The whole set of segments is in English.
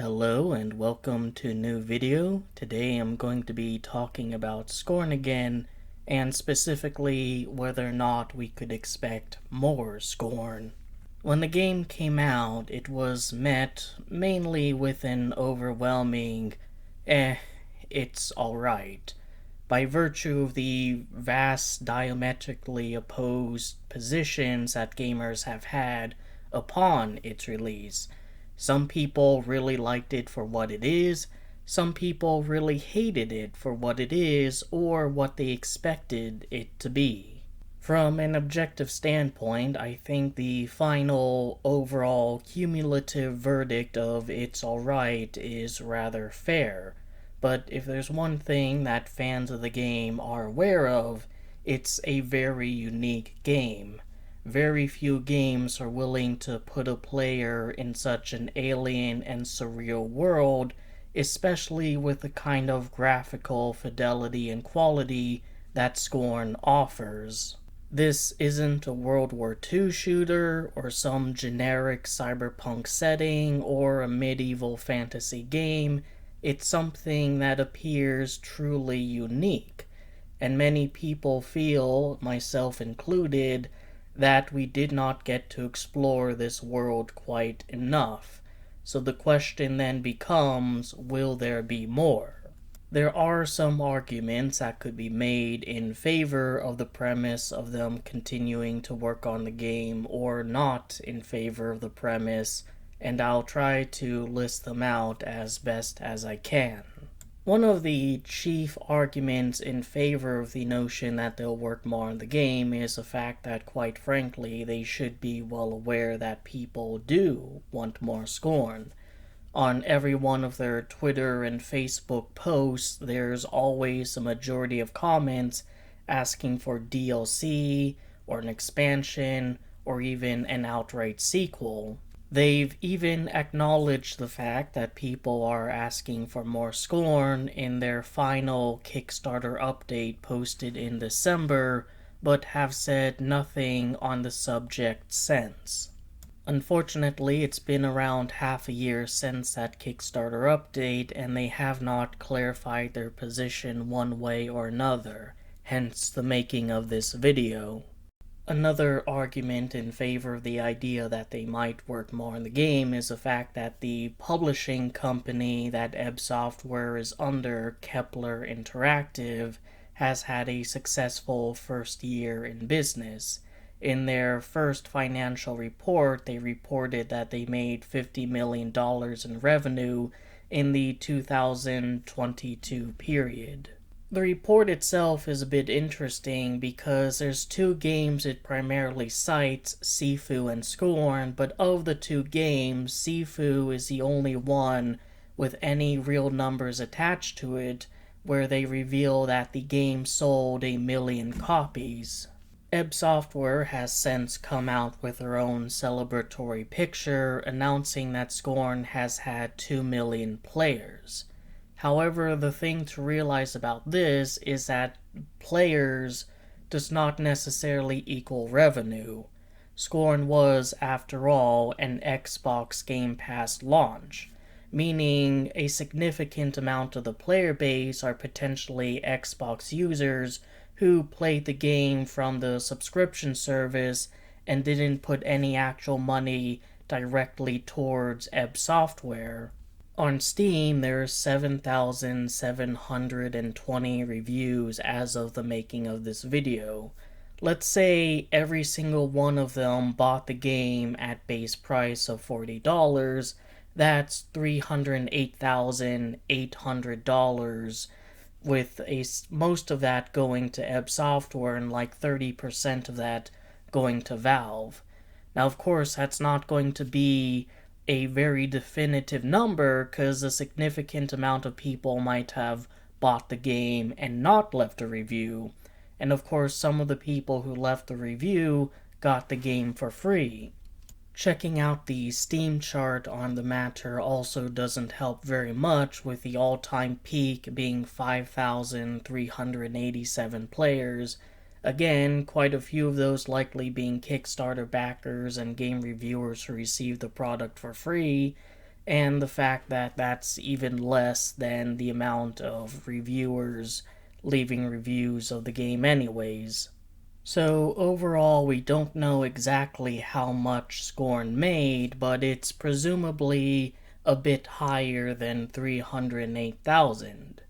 Hello and welcome to a new video. Today I'm going to be talking about Scorn again, and specifically whether or not we could expect more Scorn. When the game came out, it was met mainly with an overwhelming, it's alright, by virtue of the vast diametrically opposed positions that gamers have had upon its release. Some people really liked it for what it is, some people really hated it for what it is or what they expected it to be. From an objective standpoint, I think the final overall cumulative verdict of it's alright is rather fair. But if there's one thing that fans of the game are aware of, it's a very unique game. Very few games are willing to put a player in such an alien and surreal world, especially with the kind of graphical fidelity and quality that Scorn offers. This isn't a World War II shooter, or some generic cyberpunk setting, or a medieval fantasy game. It's something that appears truly unique, and many people feel, myself included, that we did not get to explore this world quite enough. So the question then becomes, will there be more? There are some arguments that could be made in favor of the premise of them continuing to work on the game, or not in favor of the premise, and I'll try to list them out as best as I can. One of the chief arguments in favor of the notion that they'll work more on the game is the fact that, quite frankly, they should be well aware that people do want more Scorn. On every one of their Twitter and Facebook posts, there's always a majority of comments asking for DLC, or an expansion, or even an outright sequel. They've even acknowledged the fact that people are asking for more Scorn in their final Kickstarter update posted in December, but have said nothing on the subject since. Unfortunately, it's been around half a year since that Kickstarter update, and they have not clarified their position one way or another, hence the making of this video. Another argument in favor of the idea that they might work more in the game is the fact that the publishing company that Ebb Software is under, Kepler Interactive, has had a successful first year in business. In their first financial report, they reported that they made $50 million in revenue in the 2022 period. The report itself is a bit interesting because there's two games it primarily cites, Sifu and Scorn, but of the two games, Sifu is the only one with any real numbers attached to it, where they reveal that the game sold 1 million copies. Ebb Software has since come out with their own celebratory picture announcing that Scorn has had 2 million players. However, the thing to realize about this is that players does not necessarily equal revenue. Scorn was, after all, an Xbox Game Pass launch, meaning a significant amount of the player base are potentially Xbox users who played the game from the subscription service and didn't put any actual money directly towards Ebb Software. On Steam, there's 7,720 reviews as of the making of this video. Let's say every single one of them bought the game at base price of $40, that's $308,800, with most of that going to Ebb Software and like 30% of that going to Valve. Now, of course, that's not going to be a very definitive number, because a significant amount of people might have bought the game and not left a review, and of course some of the people who left the review got the game for free. Checking out the Steam chart on the matter also doesn't help very much, with the all-time peak being 5,387 players. Again, quite a few of those likely being Kickstarter backers and game reviewers who received the product for free, and the fact that that's even less than the amount of reviewers leaving reviews of the game anyways. So overall, we don't know exactly how much Scorn made, but it's presumably a bit higher than 308,000.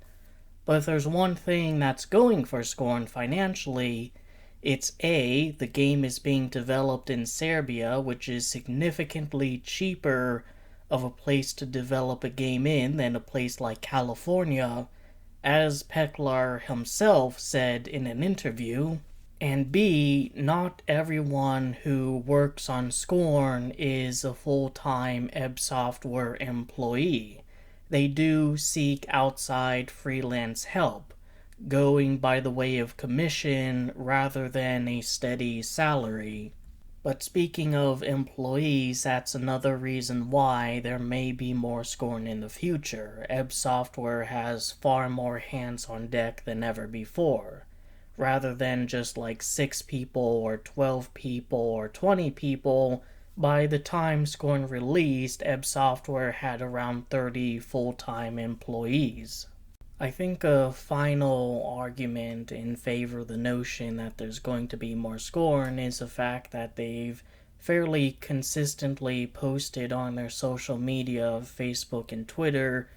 But if there's one thing that's going for Scorn financially, it's A, the game is being developed in Serbia, which is significantly cheaper of a place to develop a game in than a place like California, as Peklar himself said in an interview. And B, not everyone who works on Scorn is a full-time Ebb Software employee. They do seek outside freelance help, going by the way of commission rather than a steady salary. But speaking of employees, that's another reason why there may be more Scorn in the future. Ebb Software has far more hands on deck than ever before. Rather than just like 6 people or 12 people or 20 people, by the time Scorn released, Ebb Software had around 30 full-time employees. I think a final argument in favor of the notion that there's going to be more Scorn is the fact that they've fairly consistently posted on their social media, Facebook and Twitter,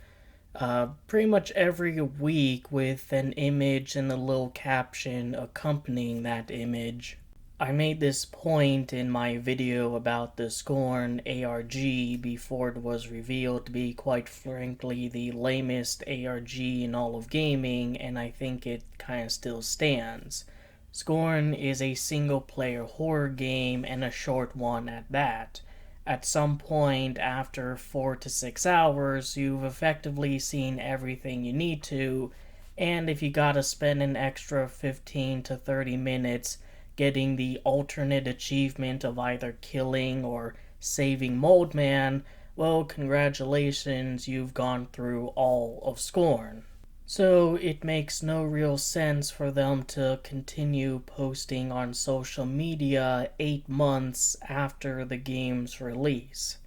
pretty much every week with an image and a little caption accompanying that image. I made this point in my video about the Scorn ARG before it was revealed to be, quite frankly, the lamest ARG in all of gaming, and I think it kind of still stands. Scorn is a single-player horror game, and a short one at that. At some point after 4 to 6 hours, you've effectively seen everything you need to, and if you gotta spend an extra 15 to 30 minutes getting the alternate achievement of either killing or saving Moldman, well, congratulations, you've gone through all of Scorn. So it makes no real sense for them to continue posting on social media 8 months after the game's release.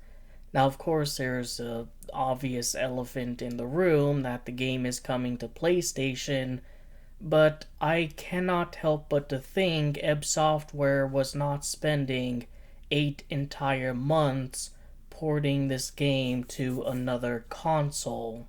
Now, of course, there's an obvious elephant in the room that the game is coming to PlayStation, but I cannot help but to think Ebb Software was not spending 8 entire months porting this game to another console.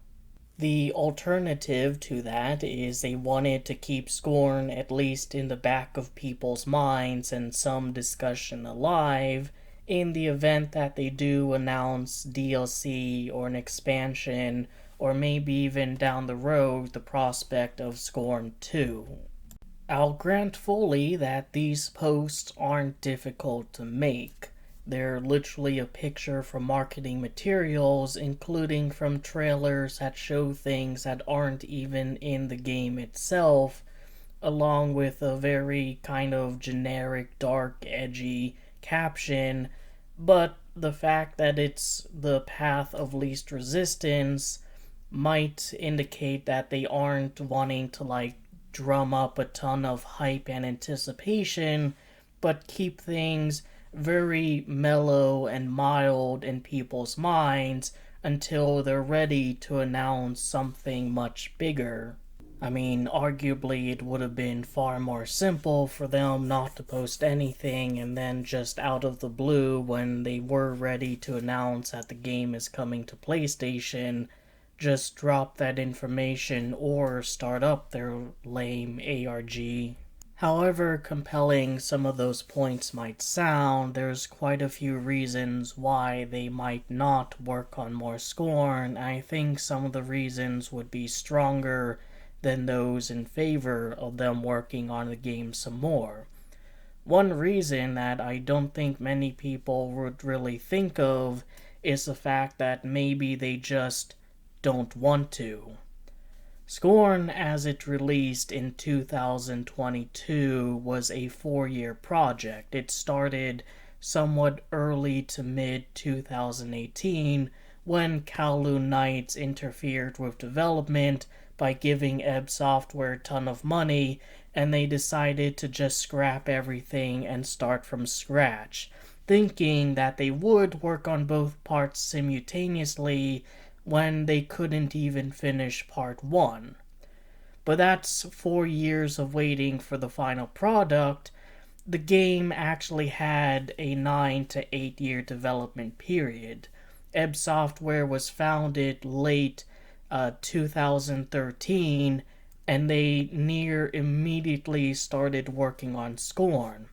The alternative to that is they wanted to keep Scorn at least in the back of people's minds and some discussion alive in the event that they do announce DLC or an expansion, or maybe even down the road the prospect of Scorn 2. I'll grant fully that these posts aren't difficult to make. They're literally a picture from marketing materials, including from trailers that show things that aren't even in the game itself, along with a very kind of generic, dark, edgy caption. But the fact that it's the path of least resistance might indicate that they aren't wanting to drum up a ton of hype and anticipation, but keep things very mellow and mild in people's minds until they're ready to announce something much bigger. I mean, arguably it would have been far more simple for them not to post anything and then just out of the blue, when they were ready to announce that the game is coming to PlayStation, just drop that information or start up their lame ARG. However compelling some of those points might sound, there's quite a few reasons why they might not work on more Scorn. I think some of the reasons would be stronger than those in favor of them working on the game some more. One reason that I don't think many people would really think of is the fact that maybe they just don't want to. Scorn, as it released in 2022, was a 4-year project. It started somewhat early to mid-2018 when Kowloon Knights interfered with development by giving Ebb Software a ton of money, and they decided to just scrap everything and start from scratch. thinking that they would work on both parts simultaneously when they couldn't even finish part 1. But that's 4 years of waiting for the final product. The game actually had a 9 to 8 year development period. Ebb Software was founded late 2013, and they near immediately started working on Scorn.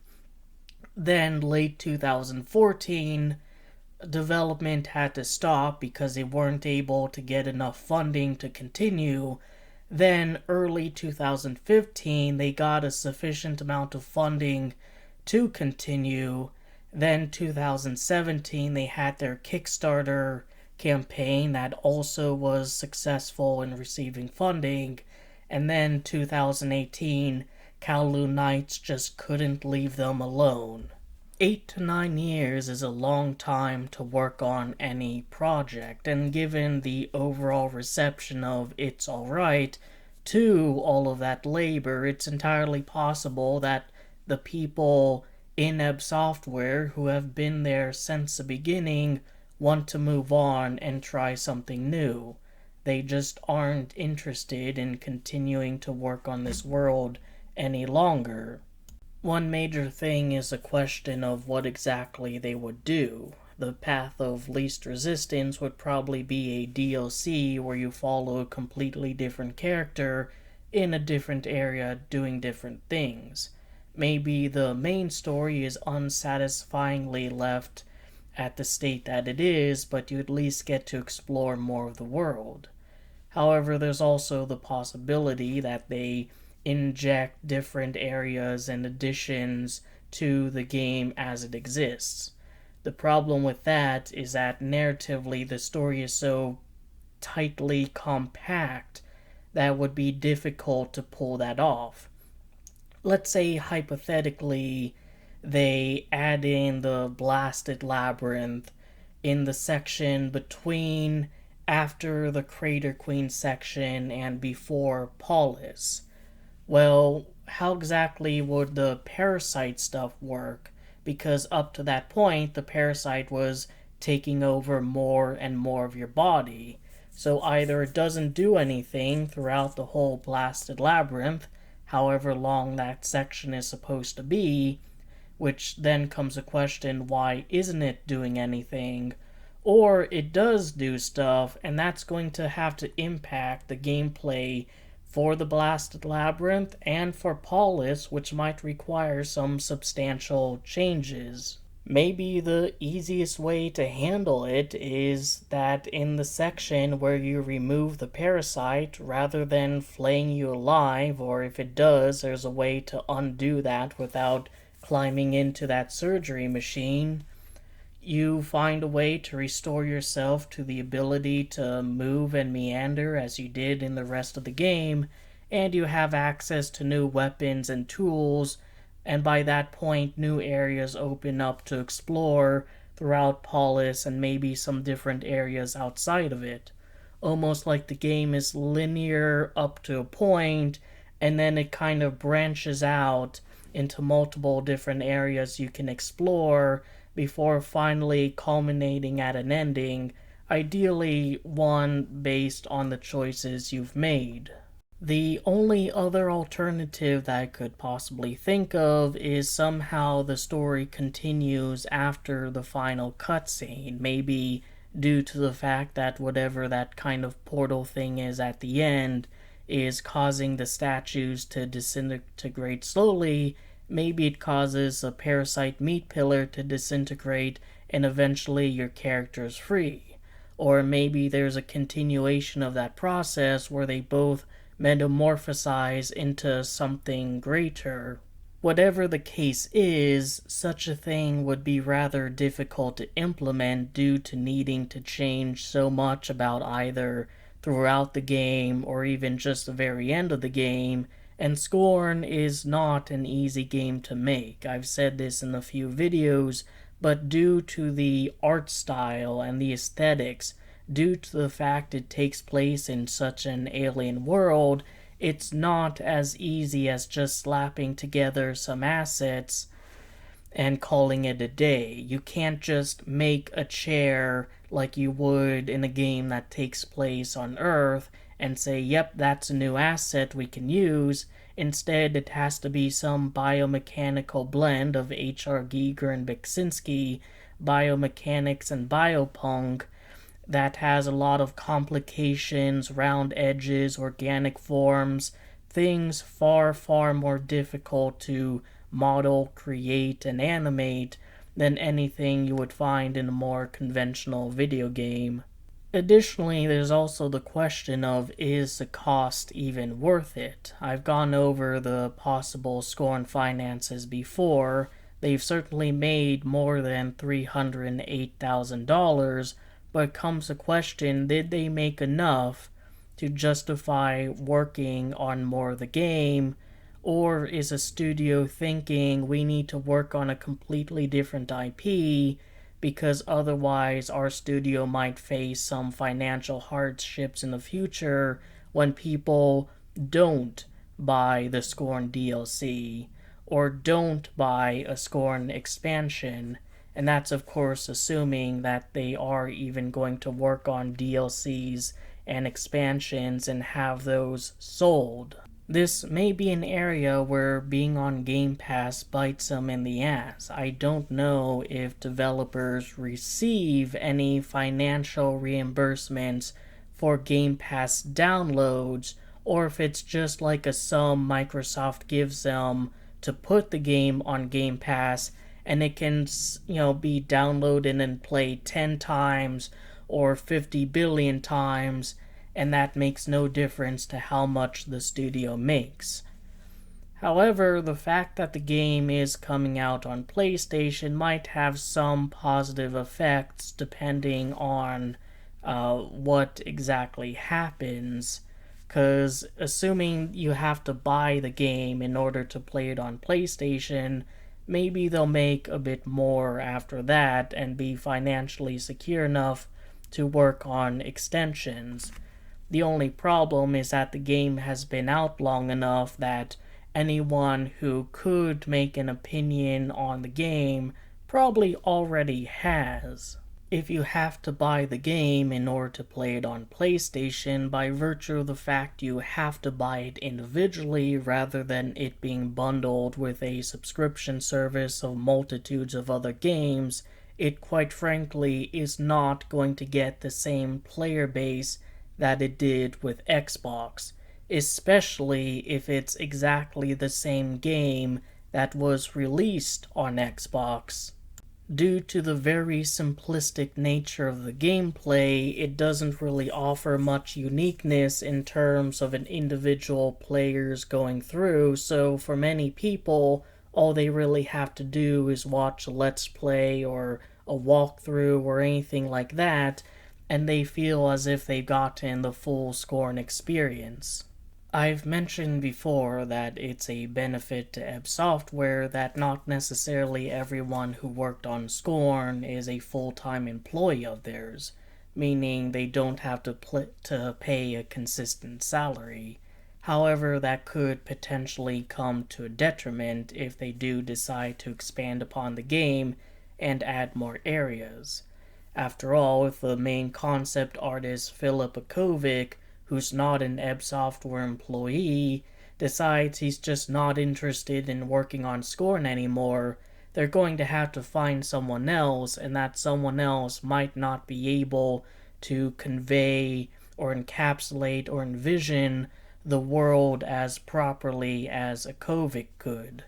Then, late 2014, development had to stop because they weren't able to get enough funding to continue. Then, early 2015, they got a sufficient amount of funding to continue. Then, 2017, they had their Kickstarter campaign that also was successful in receiving funding. And then, 2018, Kowloon Knights just couldn't leave them alone. 8 to 9 years is a long time to work on any project, and given the overall reception of It's Alright to all of that labor, it's entirely possible that the people in Ebb Software who have been there since the beginning want to move on and try something new. They just aren't interested in continuing to work on this world any longer. One major thing is a question of what exactly they would do. The path of least resistance would probably be a DLC where you follow a completely different character in a different area doing different things. Maybe the main story is unsatisfyingly left at the state that it is, but you at least get to explore more of the world. However, there's also the possibility that they inject different areas and additions to the game as it exists. The problem with that is that narratively the story is so tightly compact that it would be difficult to pull that off. Let's say hypothetically they add in the Blasted Labyrinth in the section between after the Crater Queen section and before Paulus. Well, how exactly would the parasite stuff work? Because up to that point, the parasite was taking over more and more of your body. So either it doesn't do anything throughout the whole Blasted Labyrinth, however long that section is supposed to be, which then comes a question, why isn't it doing anything? Or it does do stuff, and that's going to have to impact the gameplay for the Blasted Labyrinth and for Paulus, which might require some substantial changes. Maybe the easiest way to handle it is that in the section where you remove the parasite, rather than flaying you alive, or if it does, there's a way to undo that without climbing into that surgery machine, you find a way to restore yourself to the ability to move and meander as you did in the rest of the game, and you have access to new weapons and tools, and by that point new areas open up to explore throughout Paulus and maybe some different areas outside of it. Almost like the game is linear up to a point, and then it kind of branches out into multiple different areas you can explore before finally culminating at an ending, ideally one based on the choices you've made. The only other alternative that I could possibly think of is somehow the story continues after the final cutscene, maybe due to the fact that whatever that kind of portal thing is at the end is causing the statues to disintegrate slowly. Maybe it causes a parasite meat pillar to disintegrate and eventually your character's free. Or maybe there's a continuation of that process where they both metamorphosize into something greater. Whatever the case is, such a thing would be rather difficult to implement due to needing to change so much about either throughout the game or even just the very end of the game, and Scorn is not an easy game to make. I've said this in a few videos, but due to the art style and the aesthetics, due to the fact it takes place in such an alien world, it's not as easy as just slapping together some assets and calling it a day. You can't just make a chair like you would in a game that takes place on Earth and say, yep, that's a new asset we can use. Instead, it has to be some biomechanical blend of H.R. Giger and Beksinski, biomechanics and biopunk, that has a lot of complications, round edges, organic forms, things far, far more difficult to model, create, and animate than anything you would find in a more conventional video game. Additionally, there's also the question of, is the cost even worth it? I've gone over the possible Scorn finances before. They've certainly made more than $308,000, but comes the question, did they make enough to justify working on more of the game? Or is a studio thinking we need to work on a completely different IP because otherwise our studio might face some financial hardships in the future when people don't buy the Scorn DLC or don't buy a Scorn expansion? And that's of course assuming that they are even going to work on DLCs and expansions and have those sold. This may be an area where being on Game Pass bites them in the ass. I don't know if developers receive any financial reimbursements for Game Pass downloads, or if it's just like a sum Microsoft gives them to put the game on Game Pass, and it can, be downloaded and played 10 times or 50 billion times, and that makes no difference to how much the studio makes. However, the fact that the game is coming out on PlayStation might have some positive effects depending on what exactly happens, because assuming you have to buy the game in order to play it on PlayStation, maybe they'll make a bit more after that and be financially secure enough to work on extensions. The only problem is that the game has been out long enough that anyone who could make an opinion on the game probably already has. If you have to buy the game in order to play it on PlayStation, by virtue of the fact you have to buy it individually rather than it being bundled with a subscription service of multitudes of other games, it quite frankly is not going to get the same player base that it did with Xbox, especially if it's exactly the same game that was released on Xbox. Due to the very simplistic nature of the gameplay, it doesn't really offer much uniqueness in terms of an individual players going through, so for many people, all they really have to do is watch a Let's Play or a walkthrough or anything like that, and they feel as if they've gotten the full Scorn experience. I've mentioned before that it's a benefit to Ebb Software that not necessarily everyone who worked on Scorn is a full-time employee of theirs, meaning they don't have to pay a consistent salary. However, that could potentially come to a detriment if they do decide to expand upon the game and add more areas. After all, if the main concept artist Philip Akovic, who's not an Ebb Software employee, decides he's just not interested in working on Scorn anymore, they're going to have to find someone else, and that someone else might not be able to convey or encapsulate or envision the world as properly as Akovic could.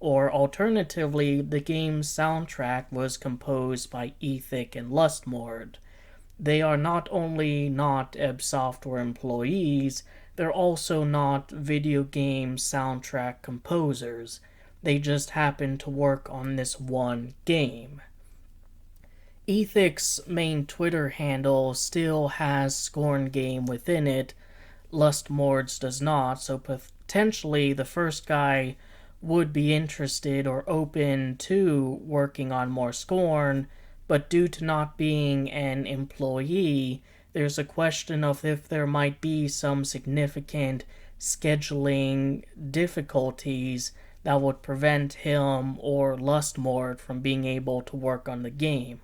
Or alternatively, the game's soundtrack was composed by Ethic and Lustmord. They are not only not Ebb Software employees, they're also not video game soundtrack composers. They just happen to work on this one game. Ethic's main Twitter handle still has Scorn Game within it, Lustmord's does not, so potentially the first guy would be interested or open to working on more Scorn, but due to not being an employee, there's a question of if there might be some significant scheduling difficulties that would prevent him or Lustmord from being able to work on the game,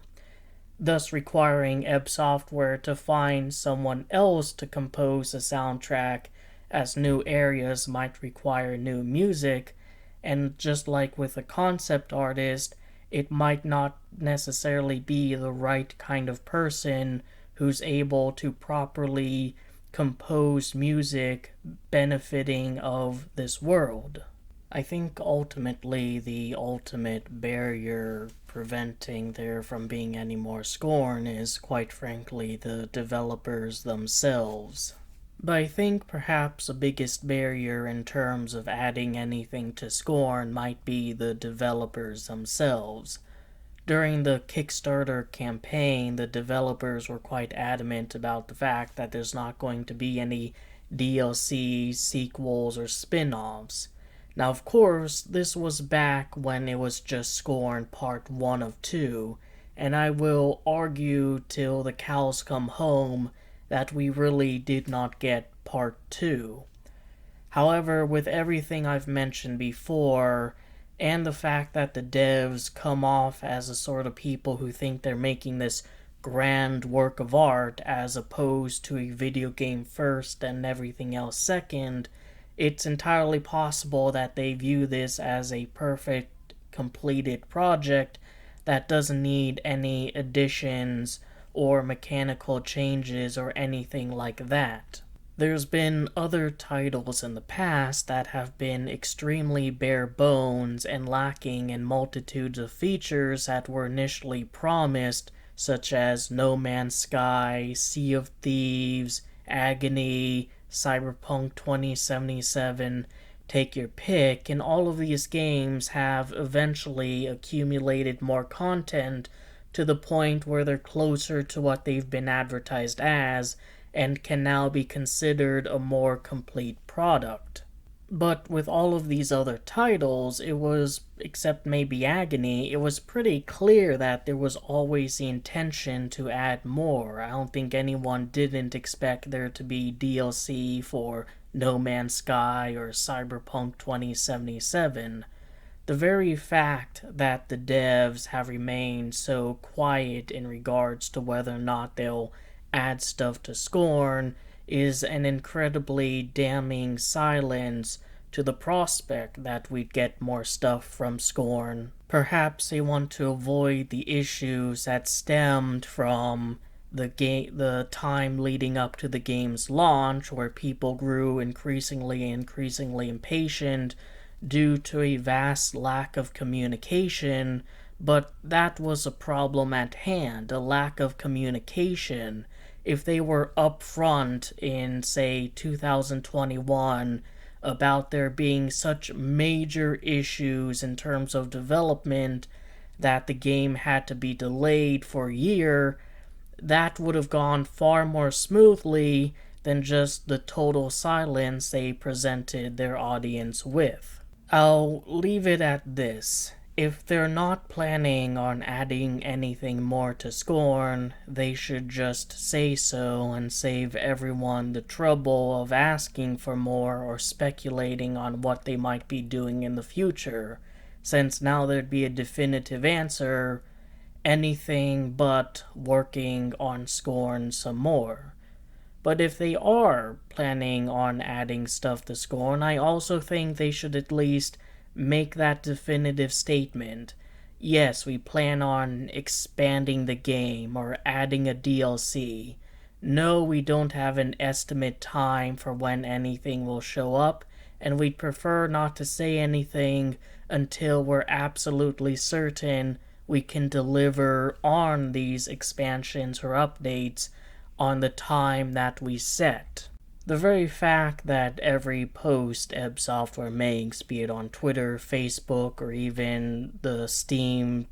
thus requiring Ebb Software to find someone else to compose a soundtrack, as new areas might require new music, and just like with a concept artist, it might not necessarily be the right kind of person who's able to properly compose music benefiting of this world. I think ultimately the ultimate barrier preventing there from being any more Scorn is, quite frankly, the developers themselves. But I think perhaps the biggest barrier in terms of adding anything to Scorn might be the developers themselves. During the Kickstarter campaign, the developers were quite adamant about the fact that there's not going to be any DLC, sequels, or spin-offs. Now, of course, this was back when it was just Scorn Part 1 of 2, and I will argue till the cows come home that we really did not get Part 2. However, with everything I've mentioned before, and the fact that the devs come off as the sort of people who think they're making this grand work of art as opposed to a video game first and everything else second, it's entirely possible that they view this as a perfect, completed project that doesn't need any additions or mechanical changes or anything like that. There's been other titles in the past that have been extremely bare bones and lacking in multitudes of features that were initially promised, such as No Man's Sky, Sea of Thieves, Agony, Cyberpunk 2077, take your pick, and all of these games have eventually accumulated more content to the point where they're closer to what they've been advertised as, and can now be considered a more complete product. But with all of these other titles, it was, except maybe Agony, it was pretty clear that there was always the intention to add more. I don't think anyone didn't expect there to be DLC for No Man's Sky or Cyberpunk 2077. The very fact that the devs have remained so quiet in regards to whether or not they'll add stuff to Scorn is an incredibly damning silence to the prospect that we'd get more stuff from Scorn. Perhaps they want to avoid the issues that stemmed from the time leading up to the game's launch, where people grew increasingly impatient due to a vast lack of communication. But that was a problem at hand, a lack of communication. If they were upfront in, say, 2021 about there being such major issues in terms of development that the game had to be delayed for a year, that would have gone far more smoothly than just the total silence they presented their audience with. I'll leave it at this. If they're not planning on adding anything more to Scorn, they should just say so and save everyone the trouble of asking for more or speculating on what they might be doing in the future, since now there'd be a definitive answer: anything but working on Scorn some more. But if they are planning on adding stuff to Scorn, I also think they should at least make that definitive statement. Yes, we plan on expanding the game or adding a DLC. No, we don't have an estimate time for when anything will show up, and we'd prefer not to say anything until we're absolutely certain we can deliver on these expansions or updates on the time that we set. The very fact that every post Ebb Software makes, be it on Twitter, Facebook, or even the Steam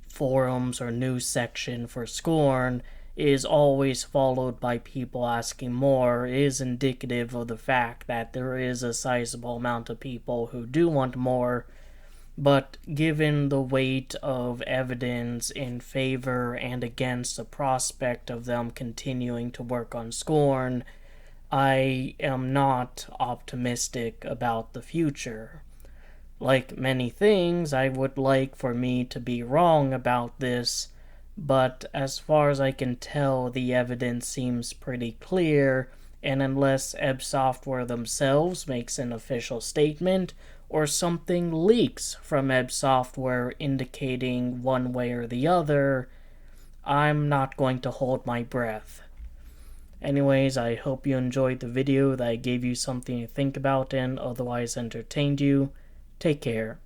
forums or news section for Scorn, is always followed by people asking more, is indicative of the fact that there is a sizable amount of people who do want more. But given the weight of evidence in favor and against the prospect of them continuing to work on Scorn, I am not optimistic about the future. Like many things, I would like for me to be wrong about this, but as far as I can tell, the evidence seems pretty clear, and unless Ebb Software themselves makes an official statement, or something leaks from Ebb Software indicating one way or the other, I'm not going to hold my breath. Anyways, I hope you enjoyed the video, that I gave you something to think about and otherwise entertained you. Take care.